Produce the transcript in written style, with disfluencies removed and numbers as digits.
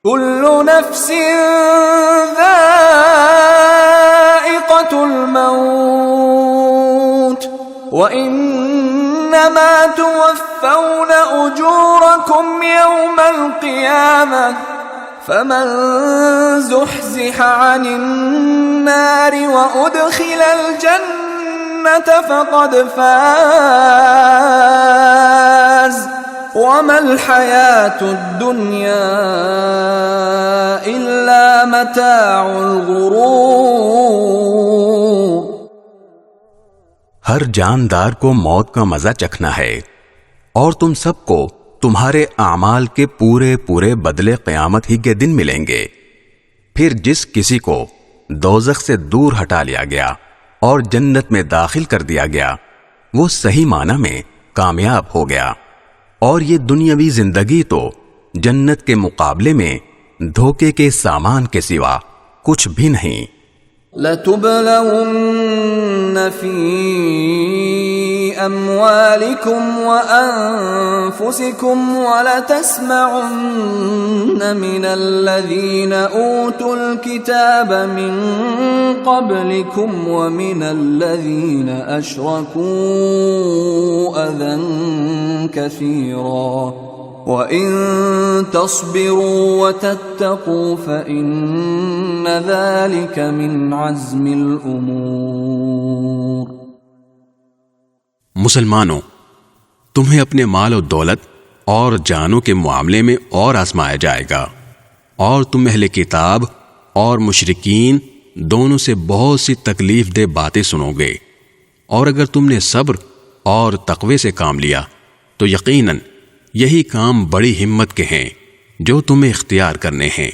كل نفس ذائقة الموت وإنما توفون أجوركم يوم القيامة فمن زحزح عن النار وأدخل الجنة فقد فاز وما الحياة الدنيا إلا متاع الغرور۔ ہر جاندار کو موت کا مزہ چکھنا ہے، اور تم سب کو تمہارے اعمال کے پورے پورے بدلے قیامت ہی کے دن ملیں گے۔ پھر جس کسی کو دوزخ سے دور ہٹا لیا گیا اور جنت میں داخل کر دیا گیا، وہ صحیح معنی میں کامیاب ہو گیا، اور یہ دنیاوی زندگی تو جنت کے مقابلے میں دھوکے کے سامان کے سوا کچھ بھی نہیں۔ لَتُبْلَوُنَّ فِي أَمْوَالِكُمْ وَأَنفُسِكُمْ وَلَتَسْمَعُنَّ مِنَ الَّذِينَ أُوتُوا الْكِتَابَ مِنْ قَبْلِكُمْ وَمِنَ الَّذِينَ أَشْرَكُوا أَذًى كَثِيرًا وَإِن تَصْبِرُوا وَتَتَّقُوا فَإِنَّ ذَلِكَ مِنْ عَزْمِ الْأُمُورِ۔ مسلمانوں، تمہیں اپنے مال و دولت اور جانوں کے معاملے میں اور آزمایا جائے گا، اور تم اہل کتاب اور مشرکین دونوں سے بہت سی تکلیف دہ باتیں سنو گے، اور اگر تم نے صبر اور تقوی سے کام لیا تو یقیناً یہی کام بڑی ہمت کے ہیں جو تمہیں اختیار کرنے ہیں۔